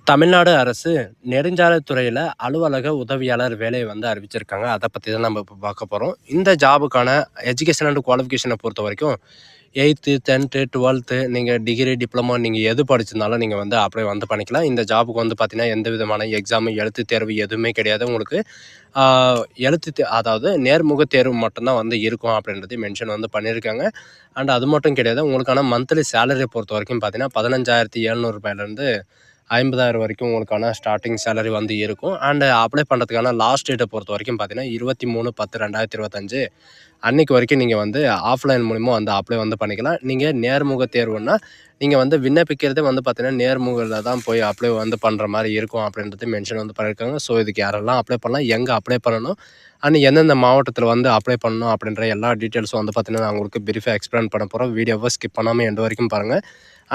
தமிழ்நாடு அரசு நெடுஞ்சாலைத்துறையில அலுவலக உதவியாளர் வேலையை வந்து அறிவிச்சிருக்காங்க. அத பத்தி தான் நம்ம இப்ப பார்க்க போறோம். இந்த ஜாபுக்கான எஜுகேஷன் அண்ட் குவாலிஃபிகேஷன பொறுத்தவரைக்கும் 8த், 10த், 12த் நீங்க டிகிரி, டிப்ளமோ நீங்க எது படிச்சிருந்தாலும் நீங்க வந்து அப்ளை வந்து பண்ணிக்கலாம். இந்த ஜாபுக்கு வந்து பார்த்தீங்கன்னா, எந்த விதமான எக்ஸாம், எழுத்துத் தேர்வு எதுவுமே கிடையாது. உங்களுக்கு ஆ அதாவது நேர்முக தேர்வு மட்டும் தான் வந்து இருக்கும் அப்படின்றதையும் மென்ஷன் வந்து பண்ணியிருக்காங்க. அண்ட் அது மட்டும் கிடையாது. உங்களுக்கான மந்த்லி சேலரிய பொறுத்தவரைக்கும் பார்த்தீங்கன்னா, ரூ. 15,700லேருந்து 50,000 வரைக்கும் உங்களுக்கான ஸ்டார்ட்டிங் சேலரி வந்து இருக்கும். அண்ட் அப்ளை பண்ணுறதுக்கான லாஸ்ட் டேட்டை பொறுத்த வரைக்கும் பார்த்தீங்கன்னா 23/10/2025 அன்னைக்கு வரைக்கும் நீங்கள் வந்து ஆஃப்லைன் மூலிமா வந்து அப்ளை வந்து பண்ணிக்கலாம். நீங்கள் நேர்முக தேர்வுன்னா நீங்கள் வந்து விண்ணப்பிக்கிறதே வந்து பார்த்தீங்கன்னா நேர்முகத்தில் தான் போய் அப்ளை வந்து பண்ணுற மாதிரி இருக்கும் அப்படின்றது மென்ஷன் வந்து பண்ணியிருக்காங்க. ஸோ இதுக்கு யாரெல்லாம் அப்ளை பண்ணலாம், எங்கே அப்ளை பண்ணணும், அண்ட் எந்தெந்த மாவட்டத்தில் வந்து அப்ளை பண்ணணும் அப்படின்ற எல்லா டீட்டெயில்ஸும் வந்து பார்த்தீங்கன்னா நான் உங்களுக்கு பிரீஃபாக எக்ஸ்பிளைன் பண்ண போகிறோம். வீடியோவை ஸ்கிப் பண்ணாமல் எண்டு வரைக்கும் பாருங்கள்.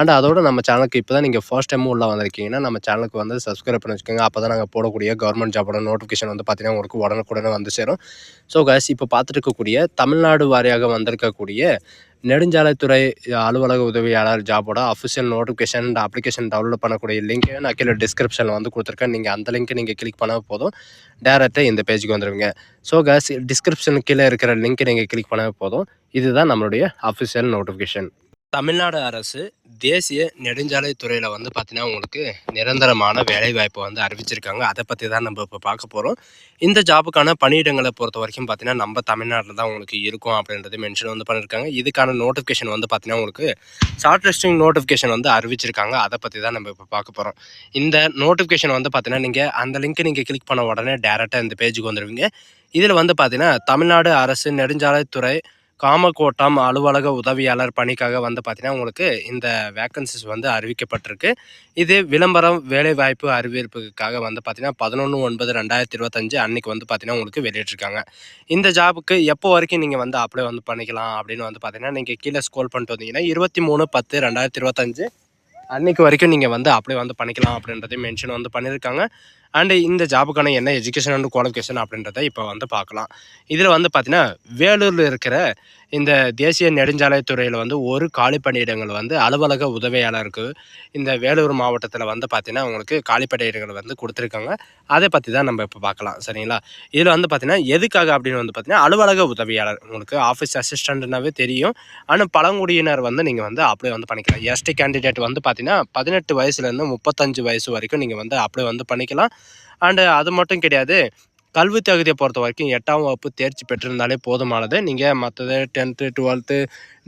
அண்ட் அதோட நம்ம சேனலுக்கு இப்போ தான் நீங்கள் ஃபர்ஸ்ட் டைம் உள்ளே வந்திருக்கீங்கன்னா நம்ம சேனலுக்கு வந்து சப்ஸ்கிரைப் பண்ணி வச்சுக்கோங்க. அப்போ தான் நாங்கள் போடக்கூடிய கவர்மெண்ட் ஜாபோட நோட்டிஃபிகேஷன் வந்து பார்த்தீங்கன்னா உங்களுக்கு உடனுக்குடனே வந்து சேரும். ஸோ கைஸ், இப்போ பார்த்துட்டு இருக்கக்கூடிய தமிழ்நாடு வாரியாக வந்திருக்கக்கூடிய நெடுஞ்சாலைத்துறை அலுவலக உதவியாளர் ஜாபோட official notification and application download பண்ணக்கூடிய லிங்க் நான் கீழே டிஸ்கிரிப்ஷனில் வந்து கொடுத்துருக்கேன். நீங்கள் அந்த லிங்க்கை நீங்கள் கிளிக் பண்ணால் போதும், டேரெக்டாக இந்த பேஜுக்கு வந்துடுவீங்க. ஸோ கைஸ், டிஸ்கிரிப்ஷனுக்கு கீழே இருக்கிற லிங்க்கை நீங்கள் கிளிக் பண்ணால் போதும். இதுதான் நம்மளுடைய அஃபிஷியல் நோட்டிஃபிகேஷன். தமிழ்நாடு அரசு தேசிய நெடுஞ்சாலைத்துறையில் வந்து பார்த்தீங்கன்னா உங்களுக்கு நிரந்தரமான வேலைவாய்ப்பு வந்து அறிவிச்சிருக்காங்க. அதை பற்றி தான் நம்ம இப்போ பார்க்க போகிறோம். இந்த ஜாபுக்கான பணியிடங்களை பொறுத்த வரைக்கும் பார்த்தீங்கன்னா நம்ம தமிழ்நாட்டில் தான் உங்களுக்கு இருக்கும் அப்படின்றது மென்ஷன் வந்து பண்ணியிருக்காங்க. இதுக்கான நோட்டிஃபிகேஷன் வந்து பார்த்தீங்கன்னா உங்களுக்கு ஷார்ட் லிஸ்டிங் நோட்டிஃபிகேஷன் வந்து அறிவிச்சிருக்காங்க. அதை பற்றி தான் நம்ம இப்போ பார்க்க போகிறோம். இந்த நோட்டிஃபிகேஷன் வந்து பார்த்தீங்கன்னா நீங்கள் அந்த லிங்க்கை நீங்கள் கிளிக் பண்ண உடனே டேரெக்டாக இந்த பேஜுக்கு வந்துடுவீங்க. இதில் வந்து பார்த்தீங்கன்னா தமிழ்நாடு அரசு நெடுஞ்சாலைத்துறை காமகோட்டம் அலுவலக உதவியாளர் பணிக்காக வந்து பார்த்தீங்கன்னா உங்களுக்கு இந்த வேக்கன்சிஸ் வந்து அறிவிக்கப்பட்டிருக்கு. இது விளம்பரம் வேலைவாய்ப்பு அறிவிப்புக்காக வந்து பார்த்தீங்கன்னா 11/9/2025 அன்னைக்கு வந்து பார்த்தீங்கன்னா உங்களுக்கு வெளியிட்டிருக்காங்க. இந்த ஜாபுக்கு எப்போ வரைக்கும் நீங்கள் வந்து அப்ளை வந்து பண்ணிக்கலாம் அப்படின்னு வந்து பார்த்தீங்கன்னா நீங்கள் கீழே ஸ்க்ரோல் பண்ணிட்டு வந்தீங்கன்னா 23/10/2025 அன்னைக்கு வரைக்கும் நீங்கள் வந்து அப்ளை வந்து பண்ணிக்கலாம் அப்படின்றதையும் மென்ஷன் வந்து பண்ணியிருக்காங்க. அண்டு இந்த ஜாபுக்கான என்ன எஜுகேஷன் அண்ட் குவாலிஃபிகேஷன் அப்படின்றத இப்போ வந்து பார்க்கலாம். இதில் வந்து பார்த்தீங்கன்னா வேலூரில் இருக்கிற இந்த தேசிய நெடுஞ்சாலைத்துறையில் வந்து ஒரு காலி பணியிடங்கள் வந்து அலுவலக உதவியாளருக்கு இந்த வேலூர் மாவட்டத்தில் வந்து பார்த்தீங்கன்னா உங்களுக்கு காலி பணியிடங்கள் வந்து கொடுத்துருக்காங்க. அதை பற்றி தான் நம்ம இப்போ பார்க்கலாம், சரிங்களா? இதில் வந்து பார்த்தீங்கன்னா எதுக்காக அப்படின்னு வந்து பார்த்தீங்கன்னா அலுவலக உதவியாளர் உங்களுக்கு ஆஃபீஸ் அசிஸ்டண்ட்னாவே தெரியும். ஆனால் பழங்குடியினர் வந்து நீங்கள் வந்து அப்ளை வந்து பண்ணிக்கலாம். எஸ்டி கேண்டிடேட் வந்து பார்த்தீங்கன்னா 18 வயசுலேருந்து 35 வயசு வரைக்கும் நீங்கள் வந்து அப்ளை வந்து பண்ணிக்கலாம். அண்டு அது மட்டும் கிடையாது, கல்வி தகுதியை பொறுத்த வரைக்கும் 8ஆம் வகுப்பு தேர்ச்சி பெற்றிருந்தாலே போதுமானது. நீங்கள் மற்றது 10த், 12த்,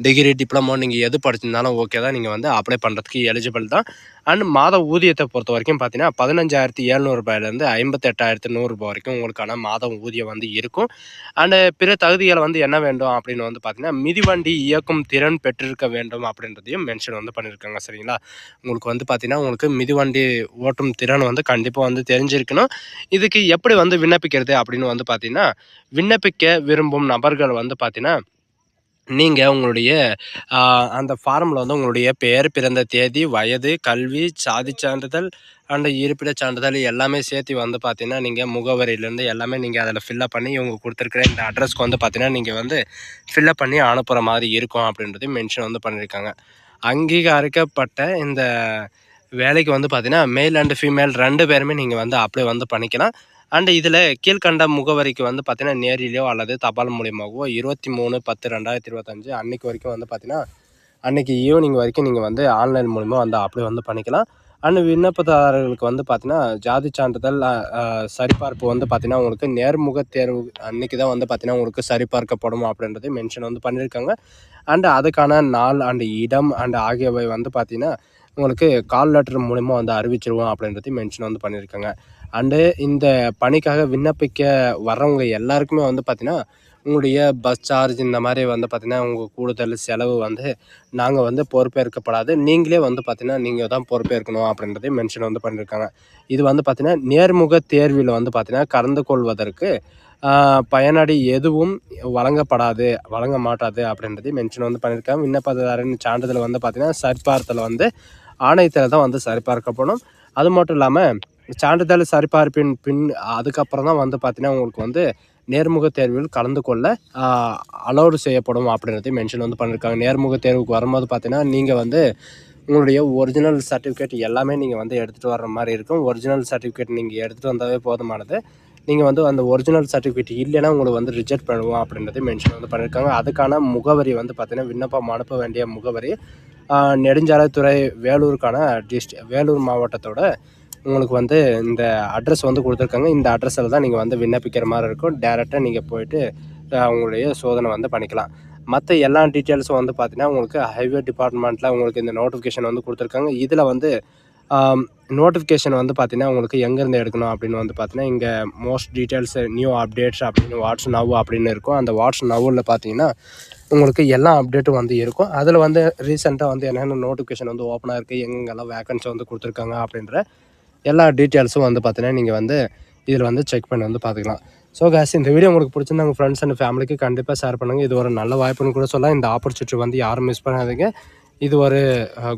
டிகிரி, டிப்ளமோ நீங்கள் எது படிச்சிருந்தாலும் ஓகே தான். நீங்கள் வந்து அப்ளை பண்ணுறதுக்கு எலிஜிபிள் தான். அண்ட் மாத ஊதியத்தை பொறுத்த வரைக்கும் பார்த்தீங்கன்னா 15,700 58,100 வரைக்கும் உங்களுக்கான மாதம் ஊதியம் வந்து இருக்கும். அண்டு பிற தகுதிகளை வந்து என்ன வேண்டும் அப்படின்னு வந்து பார்த்தீங்கன்னா மிதிவண்டி இயக்கும் திறன் பெற்றிருக்க வேண்டும் அப்படின்றதையும் மென்ஷன் வந்து பண்ணியிருக்காங்க, சரிங்களா? உங்களுக்கு வந்து பார்த்தீங்கன்னா உங்களுக்கு மிதிவண்டி ஓட்டும் திறன் வந்து கண்டிப்பாக வந்து தெரிஞ்சிருக்கணும். இதுக்கு எப்படி வந்து விண்ணப்பிக்கிறது அப்படின்னு வந்து பார்த்தீங்கன்னா விண்ணப்பிக்க விரும்பும் நபர்கள் வந்து பார்த்தீங்கன்னா நீங்கள் உங்களுடைய அந்த ஃபார்மில் வந்து உங்களுடைய பெயர், பிறந்த தேதி, வயது, கல்வி, சாதிச் சான்றிதழ் அண்ட் இருப்பிடச் சான்றிதழ் எல்லாமே சேர்த்து வந்து பார்த்தீங்கன்னா நீங்கள் முகவரியிலேருந்து எல்லாமே நீங்கள் அதில் ஃபில்லப் பண்ணி இவங்க கொடுத்துருக்குற இந்த அட்ரஸ்க்கு வந்து பார்த்தீங்கன்னா நீங்கள் வந்து ஃபில்லப் பண்ணி அனுப்புகிற மாதிரி இருக்கும் அப்படின்றதையும் மென்ஷன் வந்து பண்ணியிருக்காங்க. அங்கீகரிக்கப்பட்ட இந்த வேலைக்கு வந்து பார்த்தீங்கன்னா மேல் அண்ட் ஃபீமேல் 2 பேருமே நீங்கள் வந்து அப்ளை வந்து பண்ணிக்கலாம். அண்ட் இதில் கீழ்கண்ட முகவரிக்கு வந்து பார்த்தீங்கன்னா நேரிலையோ அல்லது தபால் மூலியமாகவோ 23/10/2025 அன்னைக்கு வரைக்கும் வந்து பார்த்தீங்கன்னா அன்னைக்கு ஈவினிங் வரைக்கும் நீங்கள் வந்து ஆன்லைன் மூலிமா வந்து அப்ளை வந்து பண்ணிக்கலாம். அண்ட் விண்ணப்பதாரர்களுக்கு வந்து பார்த்தீங்கன்னா ஜாதி சான்றிதழ் சரிபார்ப்பு வந்து பார்த்தீங்கன்னா உங்களுக்கு நேர்முக தேர்வு அன்னைக்கு தான் வந்து பார்த்தீங்கன்னா உங்களுக்கு சரிபார்க்கப்படும் அப்படின்றதை மென்ஷன் வந்து பண்ணியிருக்காங்க. அண்ட் அதுக்கான நாள் அண்ட் இடம் அண்ட் ஆகியவை வந்து பார்த்தீங்கன்னா உங்களுக்கு கால் லெட்டர் மூலிமா வந்து அறிவிச்சிருவோம் அப்படின்றதையும் மென்ஷன் வந்து பண்ணியிருக்காங்க. அண்டு இந்த பணிக்காக விண்ணப்பிக்க வர்றவங்க எல்லாருக்குமே வந்து பார்த்தீங்கன்னா உங்களுடைய பஸ் சார்ஜ் இந்த மாதிரி வந்து பார்த்தீங்கன்னா உங்கள் கூடுதல் செலவு வந்து நாங்கள் வந்து பொறுப்பேற்கப்படாது. நீங்களே வந்து பார்த்தீங்கன்னா நீங்கள் தான் பொறுப்பேற்கணும் அப்படின்றதையும் மென்ஷன் வந்து பண்ணியிருக்காங்க. இது வந்து பார்த்தீங்கன்னா நேர்முக தேர்வில் வந்து பார்த்தீங்கன்னா கலந்து கொள்வதற்கு பயனாளி எதுவும் வழங்க மாட்டாது அப்படின்றதையும் மென்ஷன் வந்து பண்ணியிருக்காங்க. விண்ணப்பதாரின் சான்றிதழ் வந்து பார்த்தீங்கன்னா சரிபார்த்தல் வந்து ஆணையத்தில் தான் வந்து சரிபார்க்கப்படும். அது மட்டும் இல்லாமல் சான்றிதழ் சரிபார்ப்பின் பின் அதுக்கப்புறம் தான் வந்து பார்த்தீங்கன்னா உங்களுக்கு வந்து நேர்முக தேர்வில் கலந்து கொள்ள அலோடு செய்யப்படும் அப்படின்றதையும் மென்ஷன் வந்து பண்ணியிருக்காங்க. நேர்முக தேர்வுக்கு வரும்போது பார்த்தீங்கன்னா நீங்கள் வந்து உங்களுடைய ஒரிஜினல் சர்டிஃபிகேட் எல்லாமே நீங்கள் வந்து எடுத்துகிட்டு வர்ற மாதிரி இருக்கும். ஒரிஜினல் சர்டிஃபிகேட் நீங்கள் எடுத்துகிட்டு வந்தாவே போதுமானது. நீங்கள் வந்து அந்த ஒரிஜினல் சர்டிஃபிகேட் இல்லைன்னா உங்களுக்கு வந்து ரிஜெக்ட் பண்ணுவோம் அப்படின்றத மென்ஷன் வந்து பண்ணியிருக்காங்க. அதுக்கான முகவரி வந்து பார்த்திங்கன்னா விண்ணப்பம் அனுப்ப வேண்டிய முகவரி நெடுஞ்சாலைத்துறை வேலூருக்கான வேலூர் மாவட்டத்தோட உங்களுக்கு வந்து இந்த அட்ரஸ் வந்து கொடுத்துருக்காங்க. இந்த அட்ரஸில் தான் நீங்கள் வந்து விண்ணப்பிக்கிற மாதிரி இருக்கும். டேரெக்டாக நீங்கள் போய்ட்டு அவங்களுடைய சோதனை வந்து பண்ணிக்கலாம். மற்ற எல்லா டீட்டெயில்ஸும் வந்து பார்த்திங்கன்னா உங்களுக்கு ஹைவே டிபார்ட்மெண்ட்டில் உங்களுக்கு இந்த நோட்டிஃபிகேஷன் வந்து கொடுத்துருக்காங்க. இதில் வந்து நோட்டிஃபிகேஷன் வந்து பார்த்திங்கன்னா உங்களுக்கு எங்கேருந்து எடுக்கணும் அப்படின்னு வந்து பார்த்திங்கன்னா இங்கே மோஸ்ட் டீட்டெயில்ஸ் நியூ அப்டேட்ஸ் அப்படின்னு வாட்ஸ் நவ் அப்படின்னு இருக்கும். அந்த வாட்ஸ் நவ்வில் பார்த்திங்கன்னா உங்களுக்கு எல்லா அப்டேட்டும் வந்து இருக்கும். அதில் வந்து ரீசெண்டாக வந்து என்னென்ன நோட்டிஃபிகேஷன் வந்து ஓப்பனாக இருக்குது, எங்கெங்கெல்லாம் வேக்கன்சி வந்து கொடுத்துருக்காங்க அப்படின்ற எல்லா டீட்டெயில்ஸும் வந்து பார்த்திங்கன்னா நீங்கள் வந்து இதில் வந்து செக் பண்ணி வந்து பார்த்துக்கலாம். ஸோ கேஸ் இந்த வீடியோ உங்களுக்கு பிடிச்சிருந்தா உங்கள் ஃப்ரெண்ட்ஸ் அண்ட் ஃபேமிலிக்கு கண்டிப்பாக ஷேர் பண்ணுங்கள். இது ஒரு நல்ல வாய்ப்புன்னு கூட சொல்லலாம். இந்த ஆப்பர்ச்சுனிட்டி வந்து யாரும் மிஸ் பண்ணாதீங்க. இது ஒரு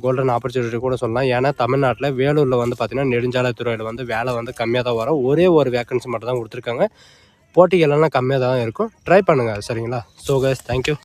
கோல்டன் ஆப்பர்ச்சுனிட்டி கூட சொல்லலாம். ஏன்னா தமிழ்நாட்டில் வேலூரில் வந்து பார்த்திங்கன்னா நெடுஞ்சாலைத்துறையில் வந்து வேலை வந்து கம்மியாக தான் வரும். ஒரே ஒரு வேக்கன்சி மட்டும் தான் கொடுத்துருக்காங்க. போட்டிகள் எல்லாம் கம்மியாக தான் இருக்கும். ட்ரை பண்ணுங்கள் சரிங்களா. So case thank you.